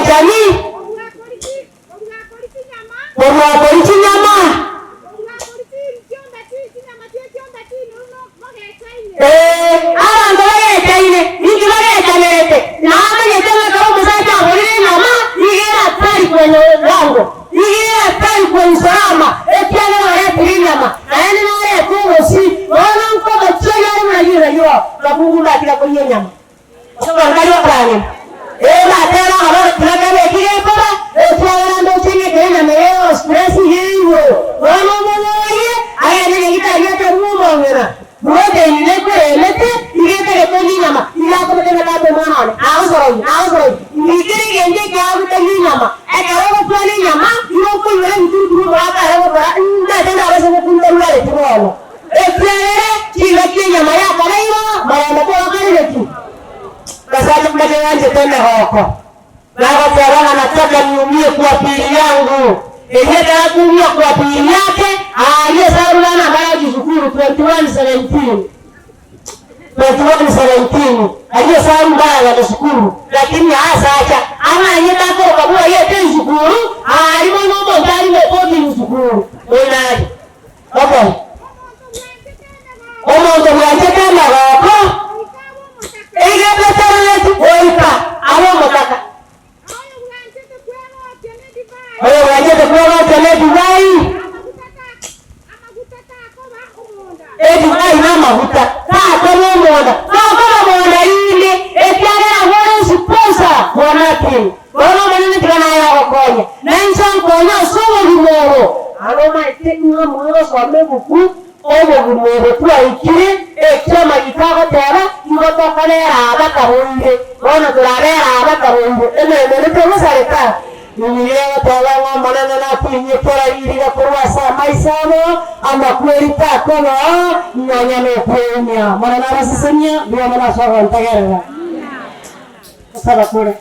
jani Borwa nyama abantu bagetaine ningi bagetanete nama yetanga kama msaka hore nama yigera tari kwenye lango yigera tari kwenye salama ekiana wale nyama ayani wale kuosi wana mko chega na yira yo bakungula kila kwenye nyama sababu angalia plani tena habari tunakale kile baba ekiana ndo chini tena leo stress hiyo wana mmoja ayani ngita yote mumo ngera Mwote ilete kwenye nyama ilako mtenda lato mwanane awazoroi ngikiri gende kawu tani nyama akawo kwani nyama iloko yele mtu mwaka hawo bara ndenda awase kunda lale tuwalo kila nyama ya kalaima mara kwa kale tu kasaje mbaje wanje tena hoko lawa tarana nataka niumie kwa pili yangu Ejeta kuumia kwa pili yake aliye sarulana baya jishukuru 21:17 aliye saru baya wanashukuru lakini hasa acha ama yenda kwa kabua yeye shukuru alimo mambo ndani mepoti mshukuru wewe baba omo ndo yajeta na wako ile betara yetu oika awo motaka Oyo wajete kwa tele divai. Divai na mafuta. Kwa monda. Kwa monda ile ekiana wale sponsor wanake. Wana manene kana ya okonya. Na insan konya somo limoro. Aloma ekiwa mwero kwa mebuku omo limoro kwa ikire ekiama itaka tera ngoto kalera abakaronde. Wana tulabera abakaronde. Ene kwa sareka. Nilielewa taalamu maneno na kunyepora ili kwa maisano ama kuelita kama nyanya mepenya maneno rasisenya ndio maana sawa ntagerera sasa kule